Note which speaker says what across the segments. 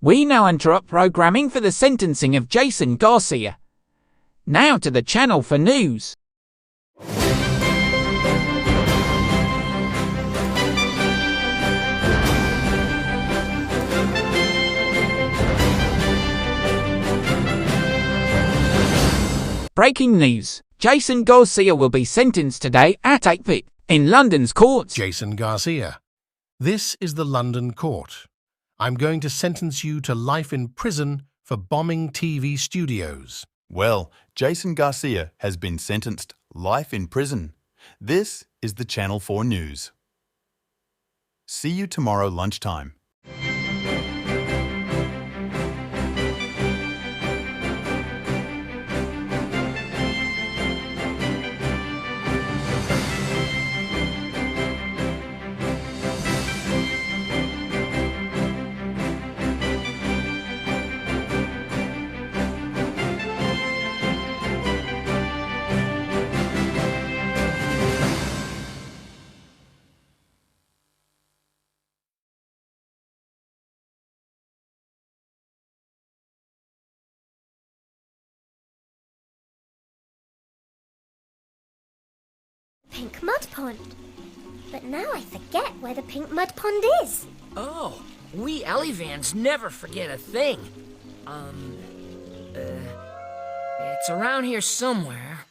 Speaker 1: We now interrupt programming for the sentencing of Jason Garcia. Now to the channel for news. Breaking news. Jason Garcia will be sentenced today at 8 p.m. in London's courts.
Speaker 2: Jason Garcia. This is the London court. I'm going to sentence you to life in prison for bombing TV studios.
Speaker 3: Well, Jason Garcia has been sentenced life in prison. This is the Channel 4 News. See you tomorrow lunchtime.
Speaker 4: Pink mud pond. But now I forget where the pink mud pond is.
Speaker 5: Oh, we Ellivans never forget a thing. It's around here somewhere.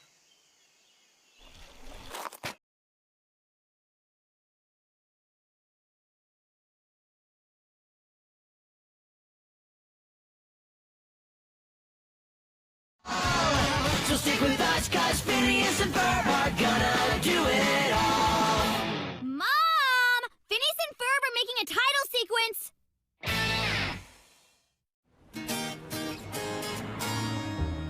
Speaker 6: So stick with us, cause Phineas and Ferb are gonna do it all.
Speaker 7: Mom! Phineas and Ferb are making a title sequence!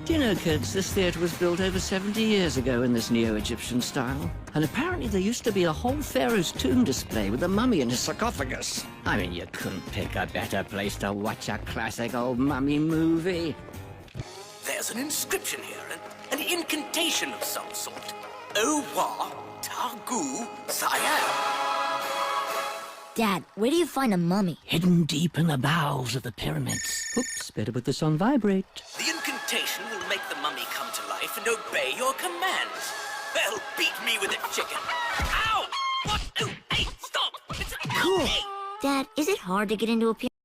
Speaker 8: Do you know, kids, this theatre was built over 70 years ago in this neo-Egyptian style. And apparently there used to be a whole pharaoh's tomb display with a mummy in his sarcophagus. I mean, you couldn't pick a better place to watch a classic old mummy movie.
Speaker 9: There's an inscription here, an incantation of some sort. Owa Tagu Sayal.
Speaker 4: Dad, where do you find a mummy?
Speaker 8: Hidden deep in the bowels of the pyramids. Oops, better put this on vibrate.
Speaker 9: The incantation will make the mummy come to life and obey your commands. Well, beat me with a chicken. Ow! What? Oh, hey, stop! It's
Speaker 4: Cool.
Speaker 9: Hey.
Speaker 4: Dad, is it hard to get into a pyramid?